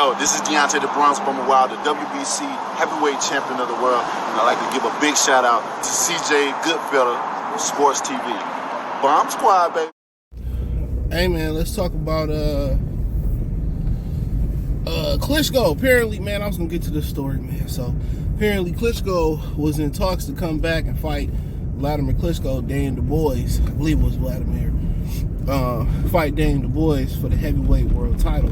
Yo, this is Deontay the Bronx Bummer Wild, the WBC heavyweight champion of the world. And I'd like to give a big shout out to CJ Goodfellow, Sports TV. Bomb Squad, baby. Hey man, let's talk about Klitschko. Apparently, man, I was gonna get to this story, man. So apparently Klitschko was in talks to come back and fight Wladimir Klitschko, Daniel Dubois. I believe it was Wladimir. Fight Daniel Dubois for the heavyweight world title.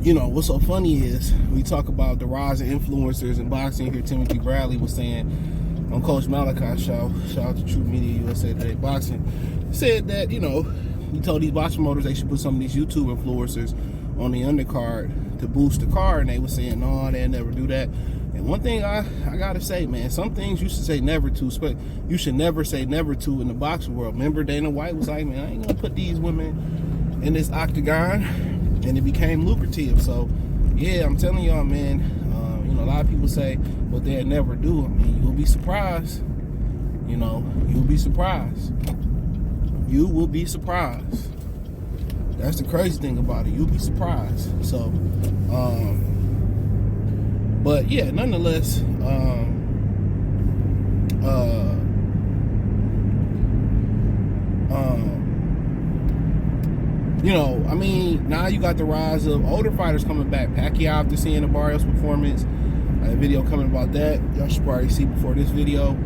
You know, what's so funny is we talk about the rise of influencers in boxing. Here Timothy Bradley was saying on Coach Malachi's show, shout out to True Media USA Today Boxing, said that, you know, he told these boxing promoters they should put some of these YouTube influencers on the undercard to boost the card, and they were saying, no, they'll never do that. And one thing I gotta say, man, some things you should say never to, you should never say never to in the boxing world. Remember Dana White was like, man, I ain't gonna put these women in this octagon, and it became lucrative. So yeah, I'm telling y'all, man, you know, a lot of people say what they'll never do. I mean, you'll be surprised. You know, you'll be surprised. You will be surprised. That's the crazy thing about it. You'll be surprised. So, but yeah, nonetheless, you know, I mean, now you got the rise of older fighters coming back. Pacquiao, after seeing the Barrios performance, a video coming about that. Y'all should probably see before this video.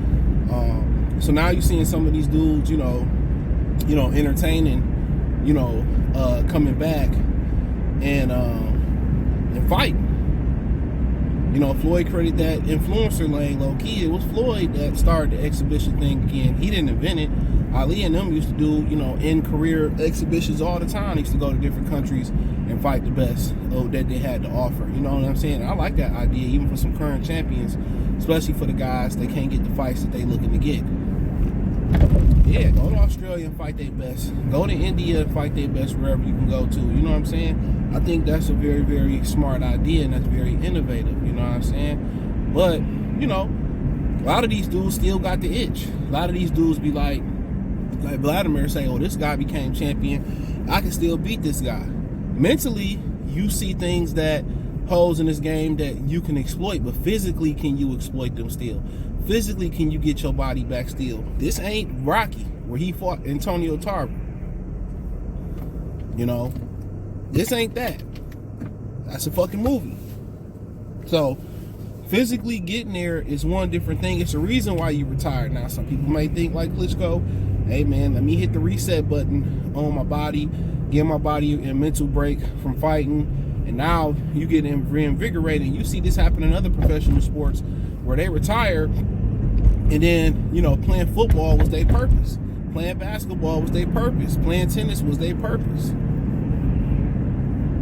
So now you're seeing some of these dudes, you know, entertaining, you know, coming back and fighting. You know, Floyd created that influencer lane low key. It was Floyd that started the exhibition thing again. He didn't invent it. Ali and them used to do, you know, in-career exhibitions all the time. They used to go to different countries and fight the best that they had to offer. You know what I'm saying? I like that idea, even for some current champions, especially for the guys that can't get the fights that they looking to get. Yeah, go to Australia and fight their best. Go to India and fight their best wherever you can go to. You know what I'm saying? I think that's a very, very smart idea, and that's very innovative. You know what I'm saying? But, you know, a lot of these dudes still got the itch. A lot of these dudes be like Wladimir say, oh, this guy became champion, I can still beat this guy. Mentally, you see things that holes in this game that you can exploit, but physically, can you exploit them still? Physically, can you get your body back still? This ain't Rocky, where he fought Antonio Tarver. You know, this ain't that. That's a fucking movie. So, physically getting there is one different thing. It's a reason why you retired. Now, some people may think like Klitschko, hey man, let me hit the reset button on my body, give my body a mental break from fighting, and now you get reinvigorated. You see this happen in other professional sports where they retire, and then, you know, playing football was their purpose, playing basketball was their purpose, playing tennis was their purpose.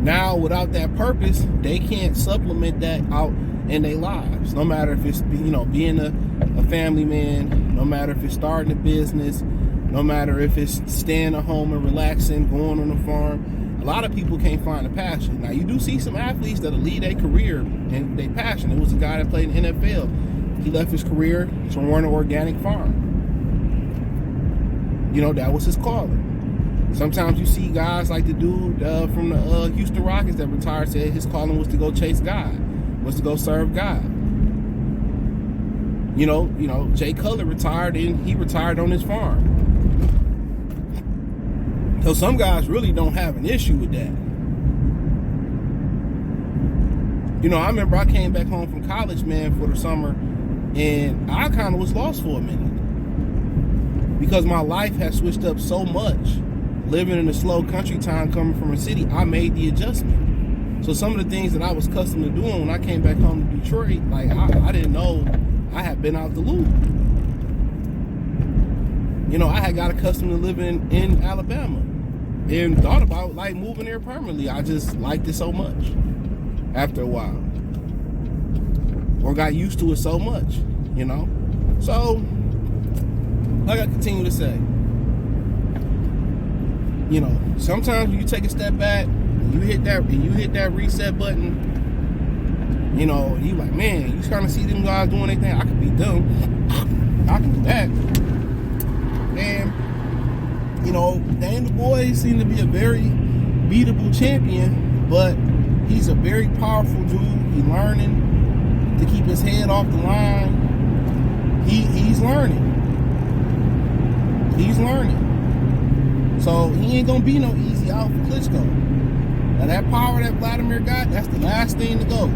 Now, without that purpose, they can't supplement that out in their lives. No matter if it's, you know, being a family man, no matter if it's starting a business, no matter if it's staying at home and relaxing, going on the farm. A lot of people can't find a passion. Now, you do see some athletes that'll lead their career and their passion. It was a guy that played in the NFL. He left his career to run an organic farm. You know, that was his calling. Sometimes you see guys like the dude from the Houston Rockets that retired, said his calling was to go chase God, was to go serve God. You know, Jay Cutler retired, and he retired on his farm. So some guys really don't have an issue with that. You know, I remember I came back home from college, man, for the summer, and I kind of was lost for a minute because my life has switched up so much. Living in a slow country town, coming from a city, I made the adjustment. So some of the things that I was accustomed to doing when I came back home to Detroit, like I didn't know I had been out the loop. You know, I had got accustomed to living in Alabama and thought about like moving there permanently. I just liked it so much after a while, or got used to it so much, you know. So like I continue to say, you know, sometimes when you take a step back, you hit that reset button, you know, you like, man, you kind of see them guys doing their thing. I can beat them. I can do that. And, you know, Daniel Dubois seemed to be a very beatable champion But he's a very powerful dude. He's learning to keep his head off the line. He's learning. He's learning. So he ain't gonna be no easy out for Klitschko. Now that power that Wladimir got, that's the last thing to go.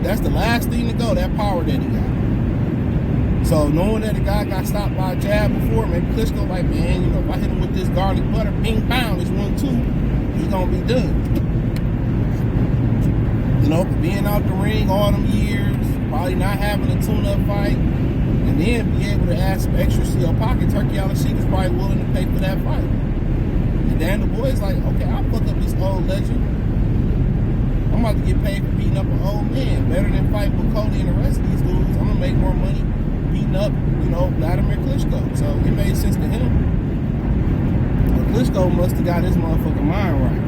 That's the last thing to go, that power that he got. So knowing that the guy got stopped by a jab before, maybe Klitschko like, man, you know, if I hit him with this garlic butter, bing, bang, it's 1-2, he's gonna be done. You know, being out the ring all them years, probably not having a tune-up fight, and then be able to add some extra steel pocket, Turkey Al-Sheikh is probably willing to pay for that fight. And Daniel Dubois is like, okay, I'll fuck up this old legend. I'm about to get paid for beating up an old man. Better than fighting with Cody and the rest of these dudes. I'm gonna make more money beating up, you know, Wladimir Klitschko. So it made sense to him. But Klitschko must have got his motherfucking mind right.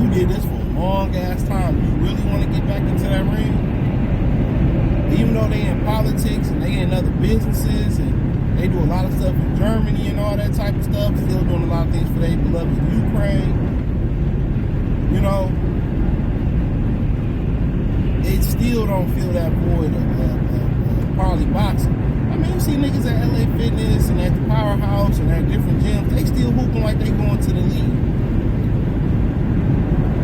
You did this for a long ass time. You really want to get back into that ring? Even though they in politics and they in other businesses and they do a lot of stuff in Germany and all that type of stuff, still doing a lot of things for their beloved Ukraine. You know, they still don't feel that void of probably boxing. I mean, you see niggas at LA Fitness and at the Powerhouse and at different gyms, they still hooping like they going to the league.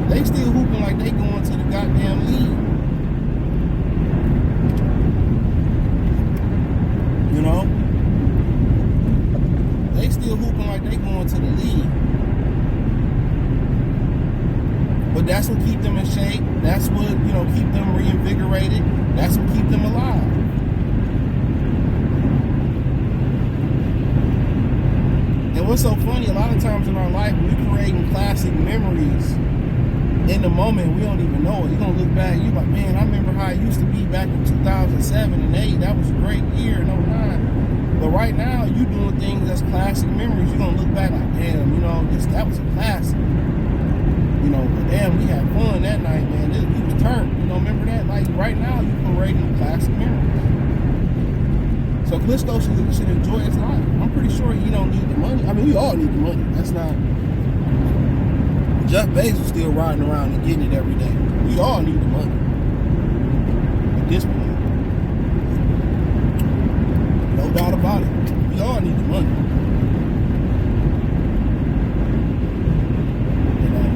They still hooping like they going to the goddamn league. You know? They still hooping like they going to the league. But that's what keep them in shape. That's what, you know, keep them reinvigorated. That's what keep them alive. And what's so funny, a lot of times in our life, we're creating classic memories. In the moment, we don't even know it. You're going to look back, you're like, man, I remember how it used to be back in 2007 and 8. That was a great year in 09. But right now, you doing things that's classic memories. You're going to look back like, damn, you know, that was a classic. You know, but damn, we had fun that night, man. We was turned. You know, remember that? Like, right now, you're creating classic memories. So Klitschko should enjoy his life. I'm pretty sure he don't need the money. I mean, we all need the money. That's not... Jeff Bezos still riding around and getting it every day. We all need the money. At this point. No doubt about it. We all need the money. You know?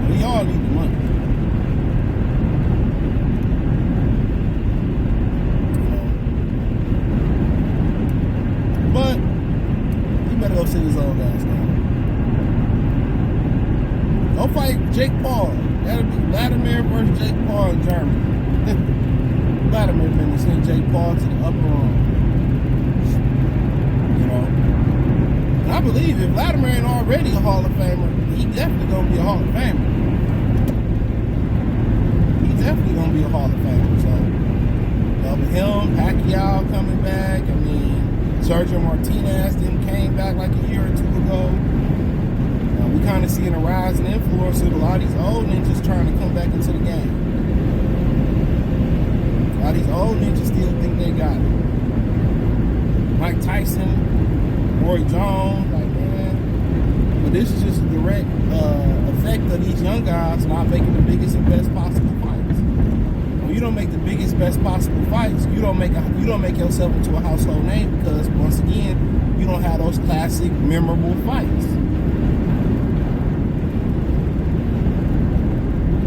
We all need the money. You know? But you better go sit his old ass down. Don't fight Jake Paul. That'll be Wladimir versus Jake Paul in Germany. Wladimir been to send Jake Paul to the upper arm. You know? And I believe if Wladimir ain't already a Hall of Famer, he definitely gonna be a Hall of Famer. He's definitely gonna be a Hall of Famer. So, with him, Pacquiao coming back, I mean, Sergio Martinez then came back like a year or two ago. We kind of seeing a rise in influence of a lot of these old ninjas trying to come back into the game. A lot of these old ninjas still think they got it. Mike Tyson, Roy Jones, like, man. But this is just a direct effect of these young guys not making the biggest and best possible fights. When you don't make the biggest, best possible fights, you don't make yourself into a household name because, once again, you don't have those classic, memorable fights.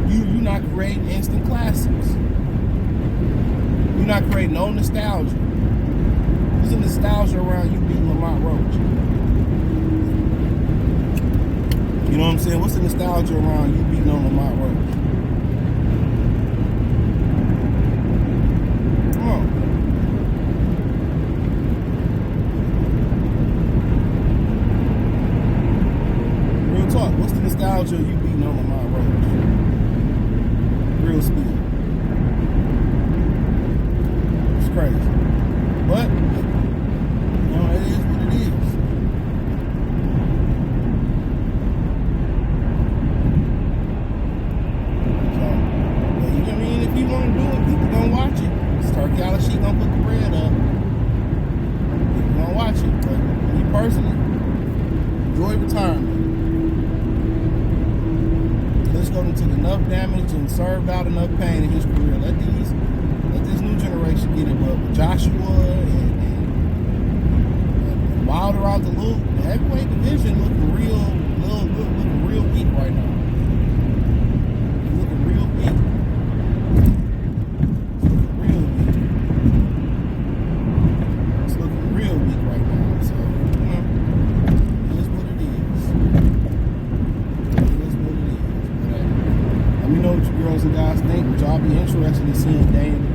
You're not creating instant classics. You're not creating no nostalgia. There's a nostalgia around you beating Lamont Roach. You know what I'm saying? What's the nostalgia around you beating on Lamont Roach? Come on. Real talk. What's the nostalgia of you beating on Lamont Roach? Real speed. It's crazy. But, you know, it is what it is. So, but you know what I mean? If you want to do it, people gonna watch it. Turkey Al-Sheikh gonna put the bread up. People gonna watch it. But personally, enjoy retirement. Klitschko done took enough damage and served out enough pain in his career. Let this new generation get it. But with Joshua and Wilder out the loop, the heavyweight division looking real weak right now. It's looking real weak. It's looking real weak right now. So, it is what it is. It is what it is. But, let me know what you girls and guys think. Would y'all be interested in seeing Daniel